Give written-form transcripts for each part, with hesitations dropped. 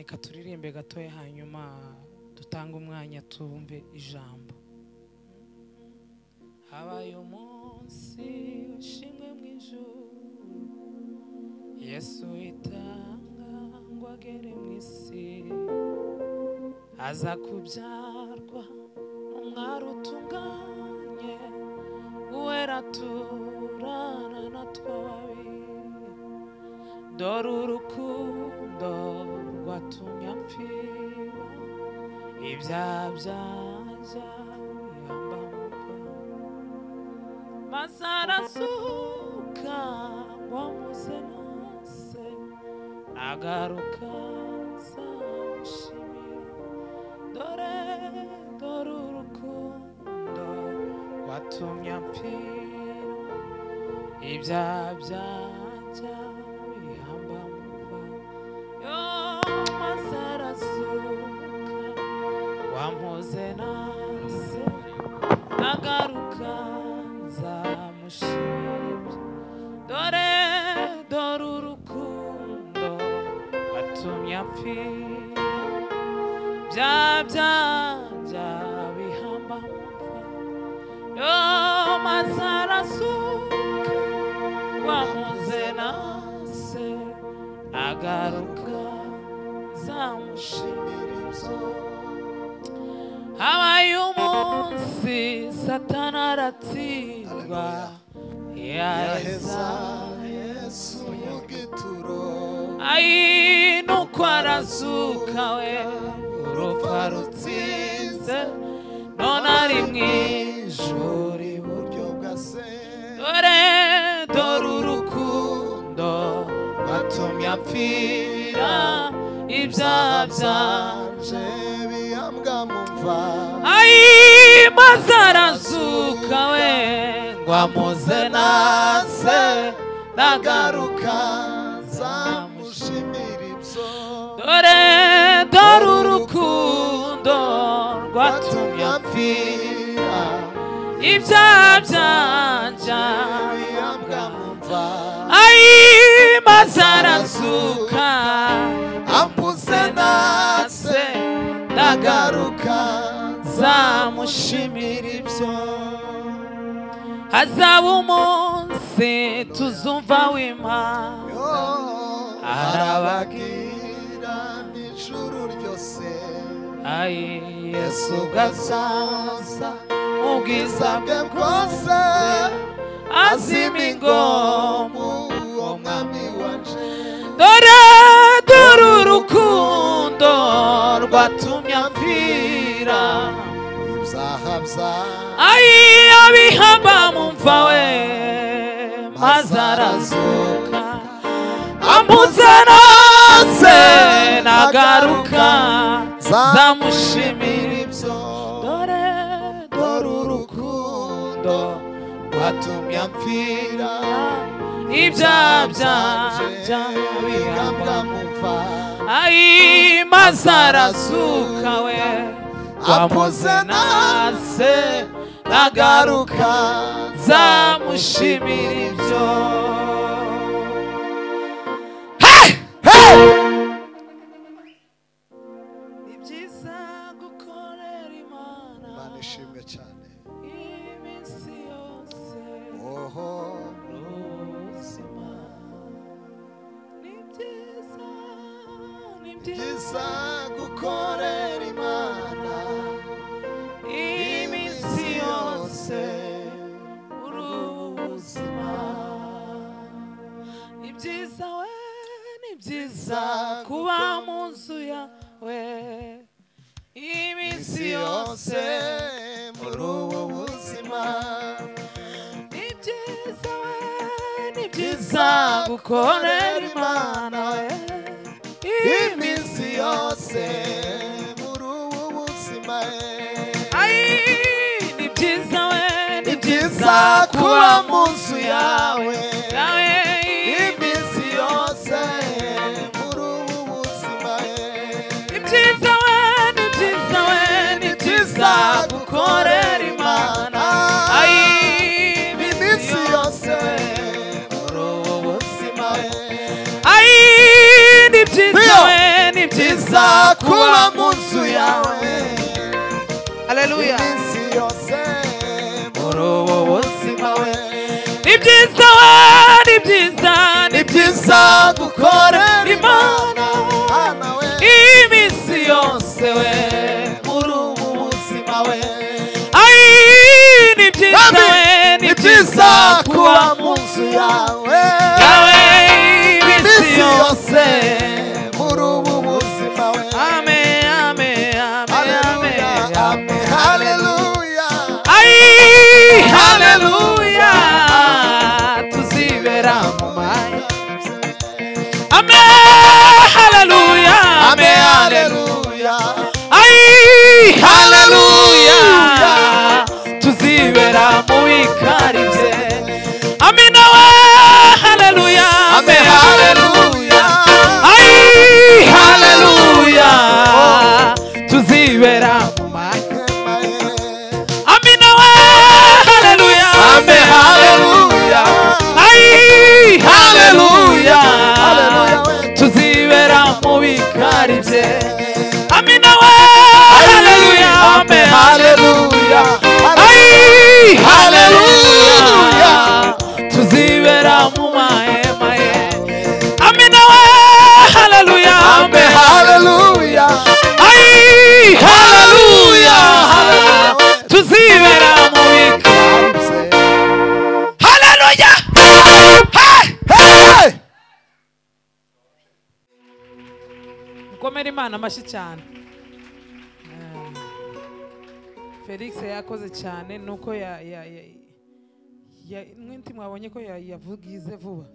reka turirimbe gatoya hanyuma dutanga umwanya tumve ijambo. Habaye umunsi ushimwe mu ijuru, Yesu itanga ngo agere mu isi, aza kubyarwa umwari utunganye, uwera turana na twababi. Dore urukundo rwatumye apfira, ibyaha byanjye bihamba mu mva, maze arazuka ngo amuze nase, agaruka azamushimira. Dore urukundo rwatumye apfira, ibyaha byanjye bihamba mu mva, maze arazuka wamuze nase, agaruka nzamushimira. Dore urukundo rwatumye apfira, ibyaha byanjye bihamba mu mva, maze arazuka wamuze nase, agaruka nzamushimira. Habaye umunsi Satani aratsindwa, yaheza Yesu mu gituro, nuko arazuka we urupfu rutsinze, none ari mu ijuru iburyo bwa Se. Dore urukundo rwatumye apfira, ibyaha byanje bihambwa mu mva, maze arazuka we ngo amuze nase, nagaruka nzamushimira ibyo. Dore urukundo rwatumye apfira, ibyaha byanje bihambwa mu mva, maze arazuka amuze nase, nagaruka nzamushimira ibyo. Hazaba umunsi tuzumva w'Imana, arabagira n'ijuru ryose, Yesu gazaza mu bwiza bwe bwose, azima ingoma uwo mwami wanje. Dore urukundo rwatumye apfira, ibyaha byanjye abihamba mu mva we, maze arazuka amuze nase, nagaruka nzamushimira ibyo. Dore urukundo rwatumye apfira, ibyaha byanjye bihambwa mu mva, maze arazuka we amuze nase, nagaruka nzamushimira ibyo. Ni byiza gukorera Imana, Imana ishimwe cyane iminsi yose ubuzima. Ni byiza gukorera Imana iminsi yose ubuzima. Ni byiza ni byiza kuba mu nzu yawe iminsi yose muri ubu buzima. Ni byiza gukorera Imana iminsi yose muri ubu buzima. Ni byiza kuba mu nzu yawe iminsi yose muri ubu buzima. Ni byiza gukorera Imana iminsi yose muri ubu buzima. byiza kuba mu nzu yawe Haleluya iminsi yose muri ubu buzima we ni byiza we ni byiza ni byiza gukorera Imana we iminsi yose we muri ubu buzima we ni byiza we ni byiza kuba mu nzu yawe iminsi yose muri ubu buzima we amen amen amen amen haleluya haleluya tuzibera mu maya amen haleluya amen haleluya haleluya tuzibera mu bikari bye amina we haleluya amen haleluya haleluya tuzibera mu maya amina we haleluya amen haleluya haleluya tuzibera mu bikari bye amina we haleluya amen haleluya haleluya tuzibera mu mahema ye amina we haleluya amen haleluya haleluya tuzibera mu bikari bye haleluya mukomere Imana amashyi cyane Felix yakoze cyane nuko mwinti mwabonye ko yavugize vuba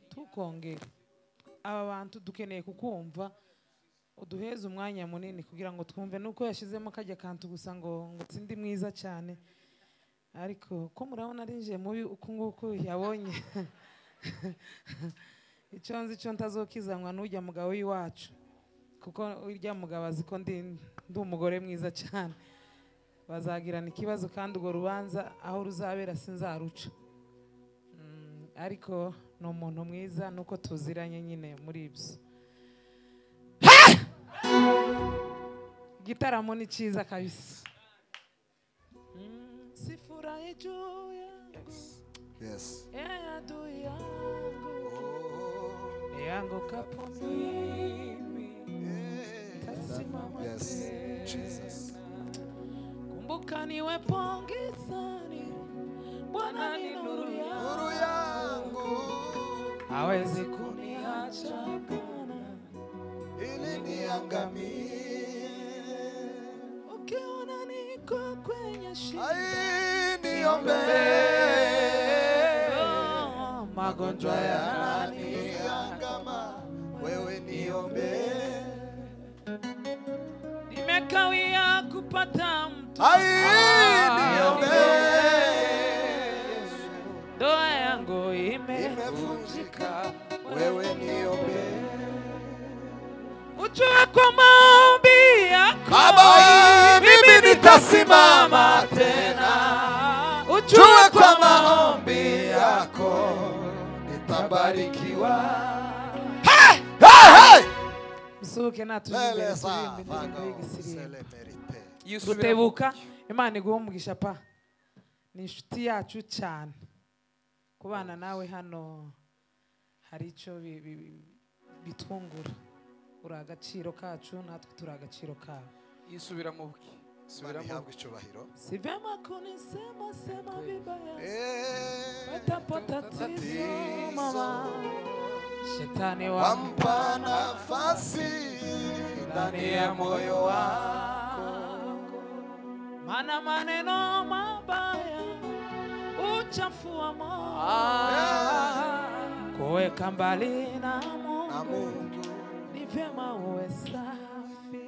tukongera aba bantu dukeneye kukumva uduheze umwanya munini kugira ngo twumve nuko yashizemo kajya kantu gusa ngo tsindi mwiza cyane ariko ko murabona arinje mubi uko nguko yabonye icyo nzi cyo ntazokizanwa n'ujya mugabo w'iwacu kuko urya mugabo azi ko ndi umugore mwiza cyane bazagirana ikibazo kandi urwo rubanza aho ruzabera sinzaruca ariko ni umuntu mwiza nuko tuziranye nyine muri ibyo igitaramo ni cyiza kabisa sifurahi juu yangu ya adui yangu kapo mimi tasimama tena kumbuka niwepo gizani Bwana ni nuru yangu hawezi kuniacha Bwana ili niangamie ukiona niko kwenye shida niombee magonjwa yananiandama wewe niombee nimekawia kupata mtu niombee ndoa yangu imevunjika wewe niombee ujue kwa maombi yako mimi nitasimama tena ujue kwa maombi yako nitabarikiwa msuke natujimbe gutebuka Imana iguha umugisha pa ni inshuti yacu cyane kubana nawe hano hari icyo bitwungura uri agaciro kacu natwe turi agaciro kawe yisubira mu bwe Subiramo icyubahiro si vema kunisema sema vibaya watapata tatizo mama shetani wampa nafasi ndani ya moyo wako maana maneno mabaya uchafua moyo kuweka mbali na Mungu ni vyema uwe safi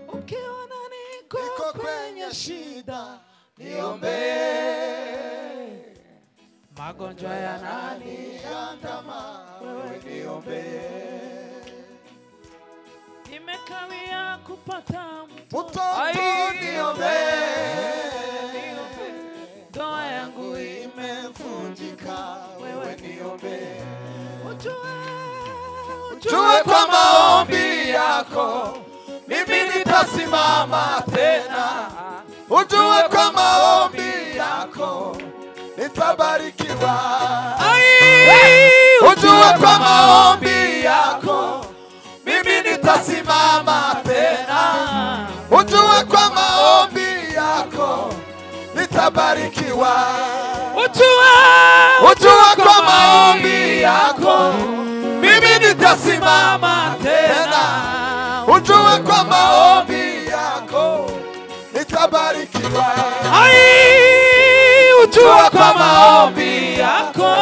ukiona niko kwenye shida niombee magonjwa yananiandama wewe niombee nimekawia kupata mtoto niombee ndoa yangu imevunjika wewe niombee ujue ujue kwa maombi yako mimi nitasimama tena, ujue kwa maombi yako nitabarikiwa. Ujue kwa maombi yako mimi nitasimama tena, ujue kwa maombi yako nitabarikiwa. Ujue kwa maombi yako mimi nitasimama tena, ujue kwa maombi yako nitabarikiwa. Ujue kwa maombi yako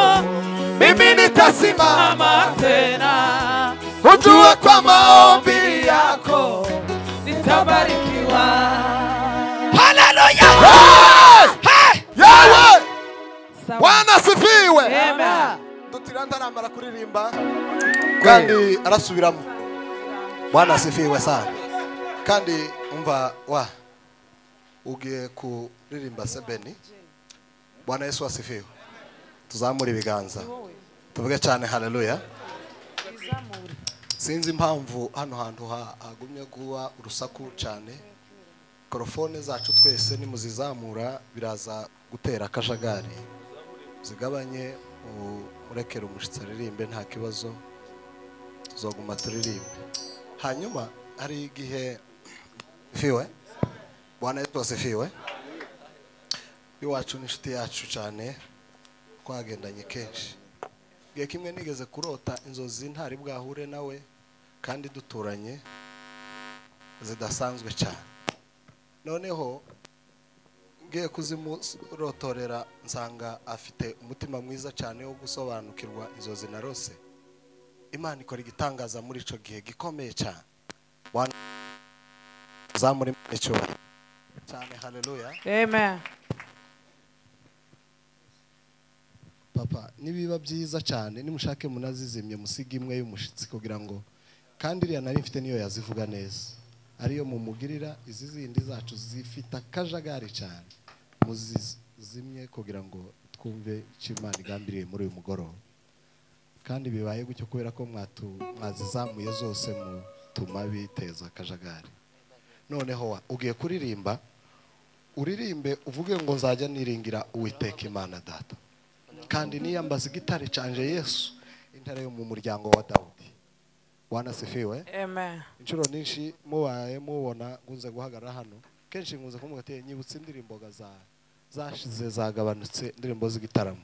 mimi nitasimama tena, ujue kwa maombi yako nitabarikiwa. Haleluya! Yawe Bwana asifiwe. Amen. Tutiranda namara kuririmba kandi arasubiramo. Bwana asifiwe sana. Kandi umva ugiye kuririmba sebeni. Bwana Yesu asifiwe. Tuzamura ibiganza tuvuge cyane haleluya. Sinzi impamvu hano hantu hagumye guwa urusaku cyane. Mikrofone zacu twese nimuzizamura biraza gutera akajagari. Zigabanye urekera umushitsi aririmbe nta kibazo, tuzoguma turirimbe. Hanyuma hari igihe fiwe Bwana Yesu asifiwe. Iwacu n'inshuti yacu cyane twagendanye kenshi. Gihe kimwe nigeze kurota inzozi ntari bwahure nawe kandi duturanye zidasanzwe cyane. Noneho ngiye kuzimurotorera nsanga afite umutima mwiza cyane wo gusobanukirwa inzozi narose. Imana ikora igitangaza muri ico gihe gikomeye cyane. Bwana zamuri icyubahiro cyane haleluya. Amen. Papa nibiba byiza cyane nimushake munazizimye musigi imwe y'umushitsi kugira ngo kandi iriya nari mfite niyo yazivuga neza, ariyo mumugirira izi zindi zacu zifite akajagari cyane muzizimye kugira ngo twumve icyo Imana igambiriye muri uyu mugoroba. Kandi bibaye gutyo kubera ko mwazizamuye zose mutuma biteza akajagari. Noneho ugiye kuririmba uririmbe uvuge ngo nzajya niringira Uwiteka Imana Data, kandi niyambaza igitare canje Yesu intare yo mu muryango wa Dawudi. Bwana asifiwe. Amen. Inshuro nyinshi mubaye mubona ngunze guhagarara hano kenshi ngunze kumuga ati nyibutse indirimbo zashize zagabanutse indirimbo z'igitaramo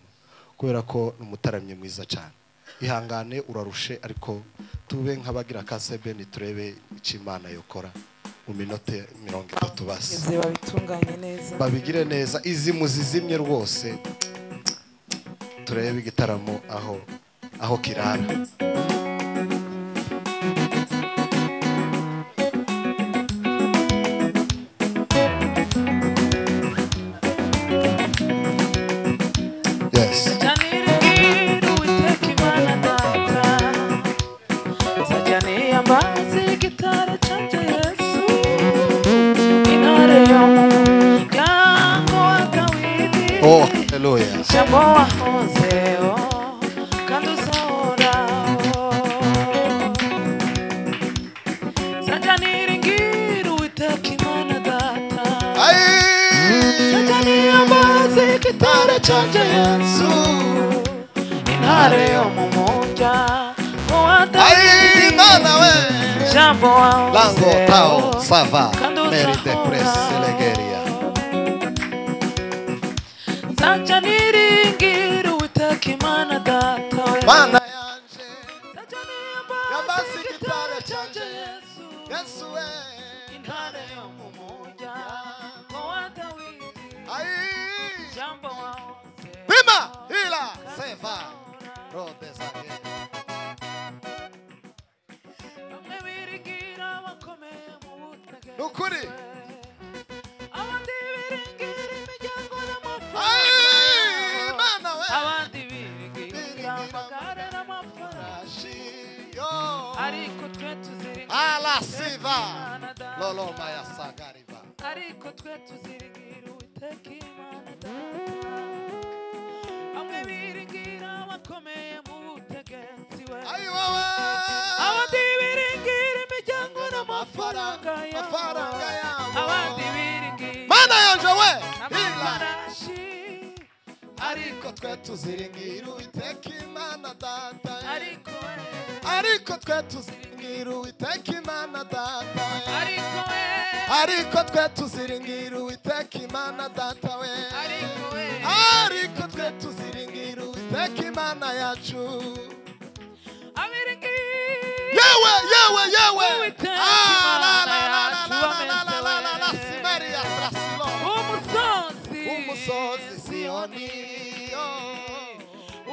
kubera ko n'umutaramye mwiza cyane. Ihangane urarushe ariko tube nk'abagira kasebe ni turebe icyo Imana yokora mu minota 30 basi. Izi babitunganye neza. Babigire neza izi muzizimye rwose turebe igitaramo aho kirara. Yes. Oh, hallelujah. Shaboa Hoseo, Kandusora, Sajaniringiru Itakimana Data, Sajani Ambazi Kitara Chanja Yesu, Inare Omoja, Shaboa Lango Tao Sava, Mary de Presilegeria. Sajaniringiru Itakimana Data, Mana yanje, Yambasi Kitara Chanja Yesu, Yesu Inare Omoja, Bima Hila Seva Rode Zage. Nukuri Mana we ariko twe tuziri Ala Siva Lolo Maya Sagariva ariko twe tuziringira Uwiteka Imana amwe biringira bakomeye mu butegetsi we amafaranga yabo abandi biringiye mana yanje we amafarashi ariko twe tuziringira Uwiteka Imana data ariko twe tuziringira Uwiteka Imana data ariko twe tuziringira Uwiteka Imana data we ariko twe tuziringira Uwiteka Imana yacu yewe umusozi Siyoni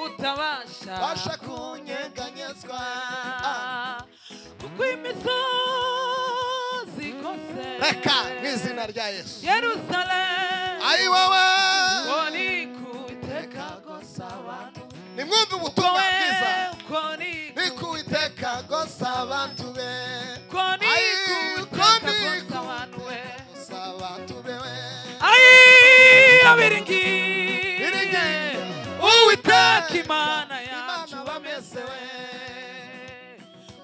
utabasha kunyeganyezwa kuko imisozi ikose reka mu izina rya Yesu Yerusalemu ayi wowe ni ku Uwiteka gusa abantu nimwumve ubutumwa bwiza ni ku Uwiteka gusa abantu be abiringiye Uwiteka Imana yacu bamezewe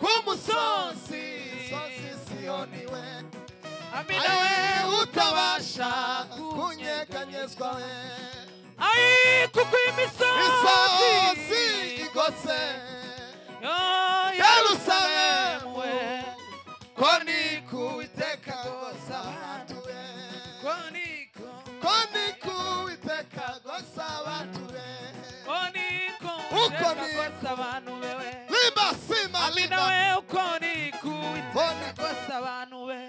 ku musozi Siyoni we amina we utabasha kunyeganyezwa we kuko imisozi igose Yerusalemu we ko ni ku Uwiteka gusa abantu be ko ni ku Uwiteka gusa abantu be uko ni abantu bewe liba sima amina we uko ni ku Uwiteka gusa abantu be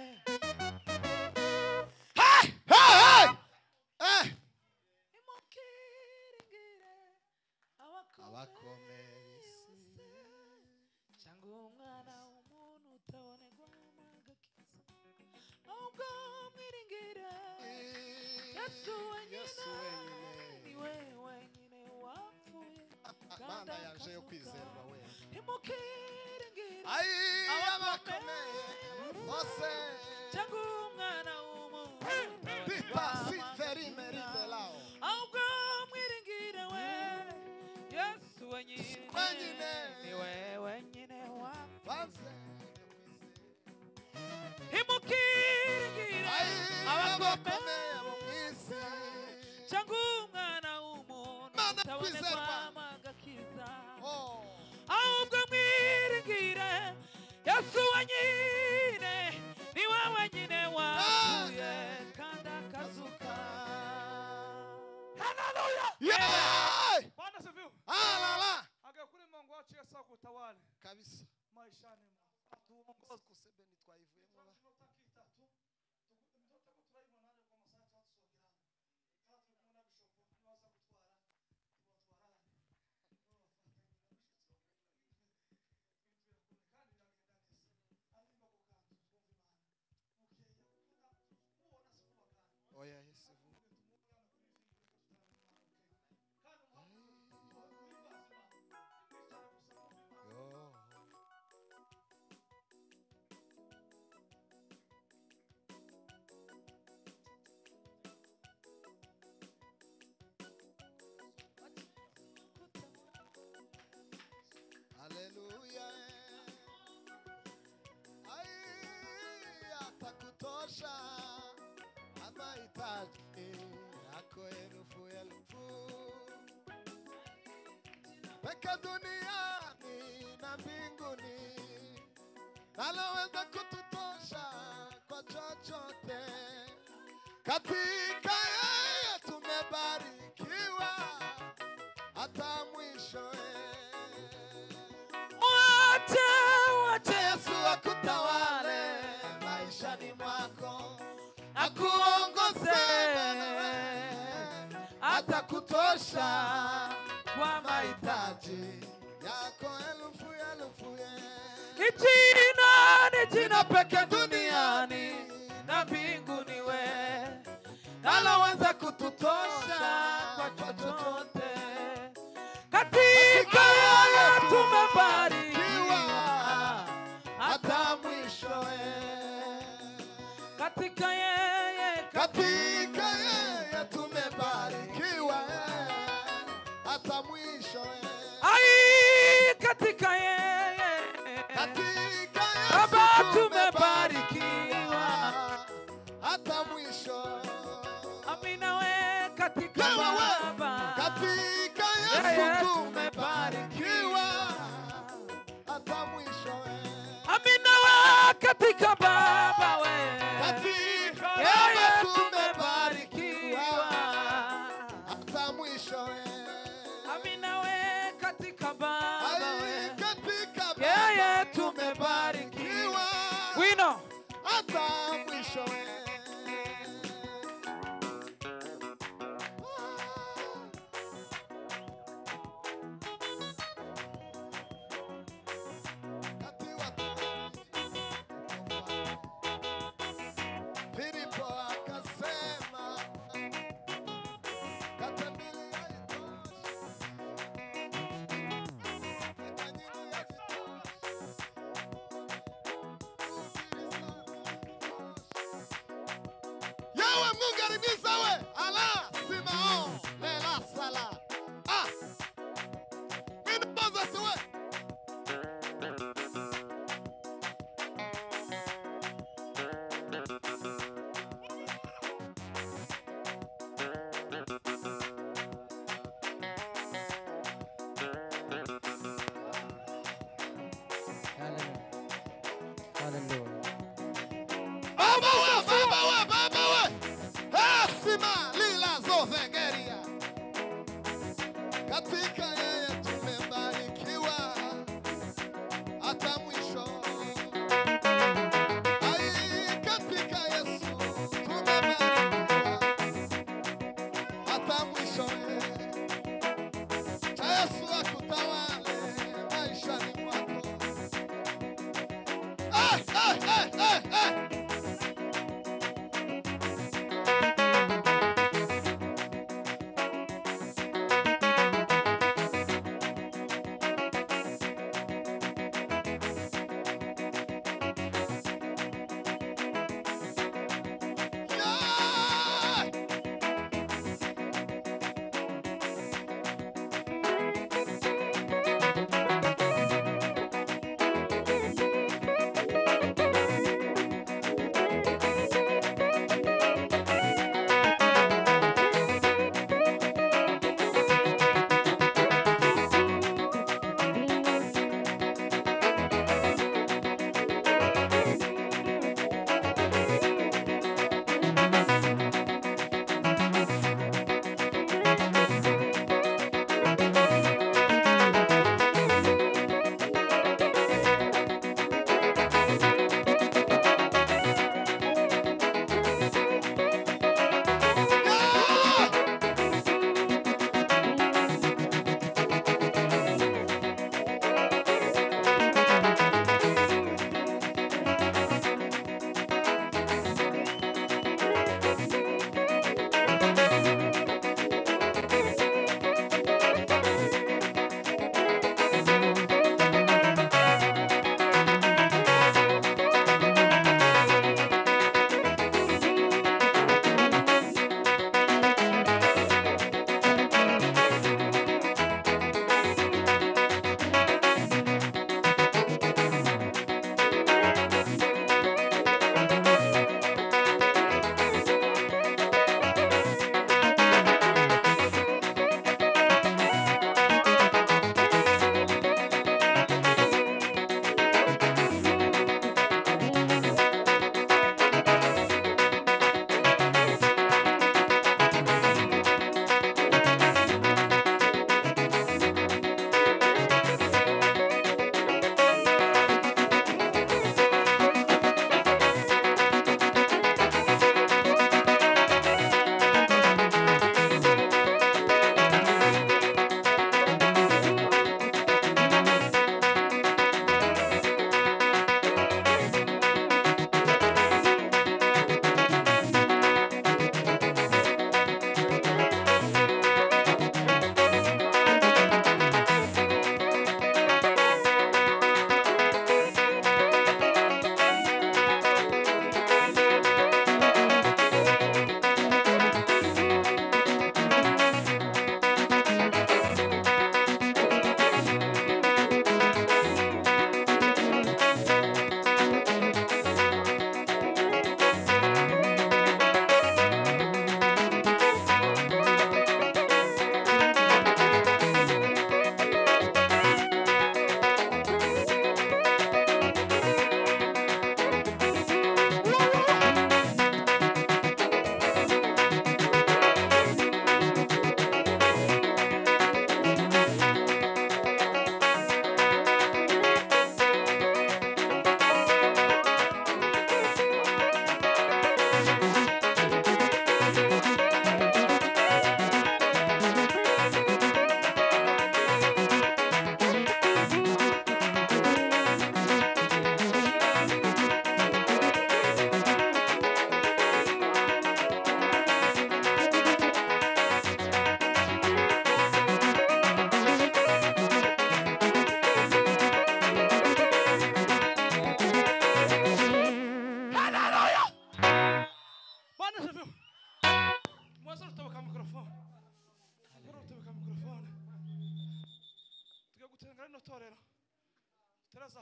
Mana yaje yo kwizerwa we ayi abakomeye bose cyangwa umwana w'umuntu pipa siferimeri de lao ahubwo mwiringire we Yesu wenyine ni we wenyine wanze imukiringire abakomeye mu isi cyangwa umwana w'umuntu utaboneka amagakiza ahubwo mwiringire Yesu wenyine ni we wenyine wapfuye kandi akazuka. Haleluya! Bwana sifiwe. Alala. Agakuri Mungu wacu Yesu akutawale kabisa maishani mwako. Tuongoze kusebeni twayivuyemo oya Yesu haleluya ai atakutosha mahitaji yako elfu peke duniani na mbinguni naloweza kututosha kwa chochote katika yeye tumebarikiwa hata mwisho Wache Yesu akutawale maishani mwako akuongoze atakutosha kwa mahitaji yako elfu ni jina peke duniani na mbinguni we naloweza kututosha kwa chochote katika yeye tumebarikiwa hata mwisho katika yeye tumebarikiwa hata mwisho katika yeye Baba tumebarikiwa katika Wewe, Baba. katika Yeye Yesu tumebarikiwa. hata mwisho. Amina we katika Baba we. Katika Yeye Baba tumebarikiwa. hata mwisho. Amina we katika Baba we. Katika Yeye tumebarikiwa. Wino. hata mwisho. Filipo akasema kata mbili haitoshi, kata nyingi hazitoshi, yawe Mungu arimiza we ala simao lela sala minoza siwe Baba we Asima lila zovegeria katika yeye tumebarikiwa hata mwisho. Ai, katika Yesu tumebarikiwa hata mwisho. Cha Yesu akutawale maishani mwako.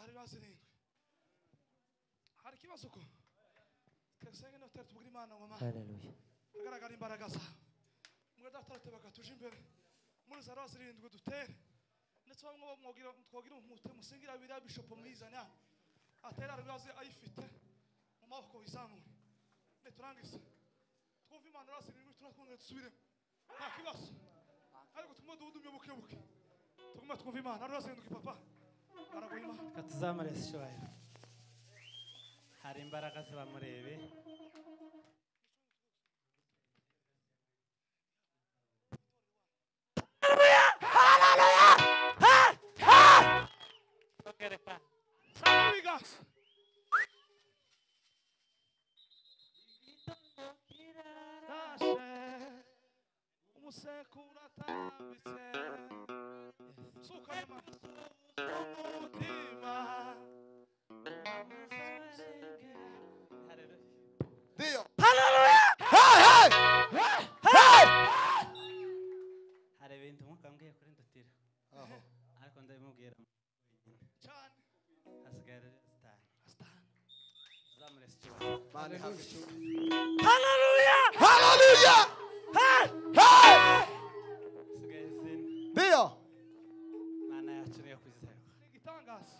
hari bazirindwi hari ikibazo ko twesenge no tubwira Imana ngo Mana Hallelujah. agaragara imbaraga zawe mwe data bakatuje imbere muri za bazirindwi dutere ndetse bamwe mwogira twogira umute musingira biriya bishop mwizanya atera arabibaze ayifite mu maboko izamure neturangiza twumva Imana bazirindwi turakongera dusubire nta kibazo ariko tumwe duhudumye buke tuguma twumva Imana bazirindwi papa araguha Imana Katuzamure sishwaye. Hari imbaraga zibamurebe. Somebody guys. Umusekura tambitse suka Imana umutima Dio. Hari ibintu mukambwiye kuri ndutira. Aho. Ariko ndabimubwira cyane hasigaye rero star. Zamure sishwaye. Mani hafi. Hallelujah. Hallelujah. Hasigaye zine. Dio. Mana yacu niyo kwizera. igitangaza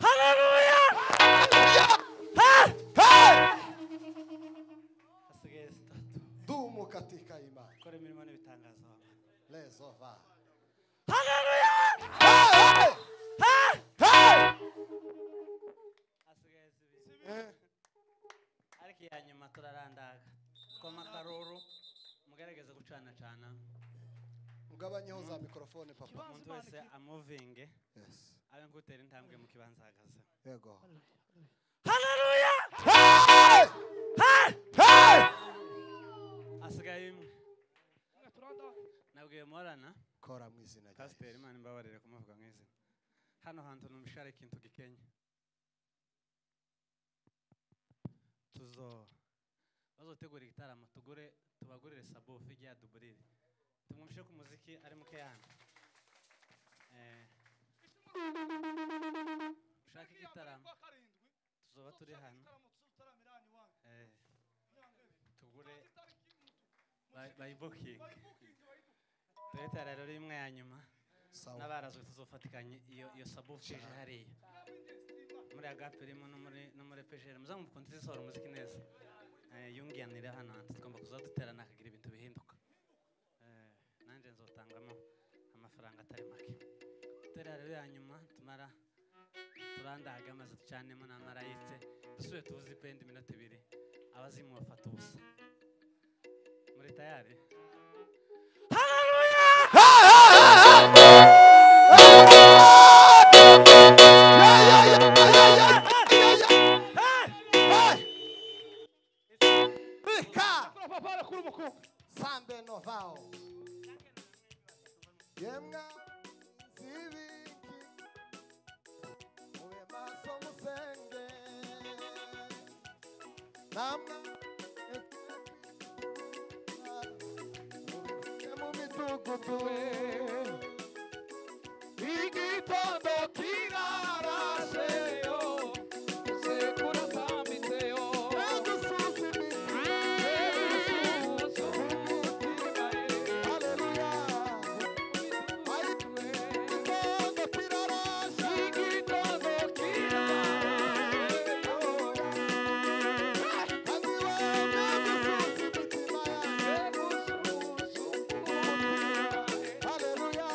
Hallelujah. Hasigaye zitatu. Dumu katika imani. Kora imirimo n'ibitangaza. Lezova. Hallelujah. Hasigaye zibiri. Ariko iya nyuma turarandaga. Koma karuru mugerageze gucana. Mugabanyeho za mikrofone papa. Umuntu wese amuvinge Yes. abe ngutera intambwe mu kibanza ahagaze. Yego. Hallelujah. Hasigaye imwe. turanda Nabwiye morana Kora mu izina rya Pastor Yesu. Imana imbabarire kumuvuga mwizina. Hano hantu numishare ikintu gikenye. Bazotegura igitaramo tubagurire sabufi ijya duburire. Tumwumvishe ku muziki ari muke yana. Ushaka igitaramo tuzoba turi hano. Tugure bayibuking. Tuyitara rero imwe ya nyuma. Sawa. N'abarazwe tuzofatikanye iyo sabufi ije hariya. Muri agapirimo no muri pejere muzamukunze isoro muziki neza. Yungiyanira hano tugomba kuzaduterana akagira ibintu bihinduka. Nanje nzotangamo amafaranga atari make. Tera rero ya nyuma tumara turandaga amaze tucanemo na marayitse dusuye tuvuze pendi minota 2 abazimu bafata ubusa. Muri tayari papa kuri mukoko Sambe novao. Yemna zibiki. Uwe maso musenge. Namna mu mitugudu. igitondo kirarasheyo sekura tambitseyo Hallelujah.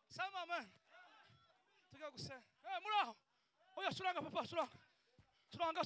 Sema amen. Tugiye gusenga. Muri aho. Oya curanga papa curanga. Curanga.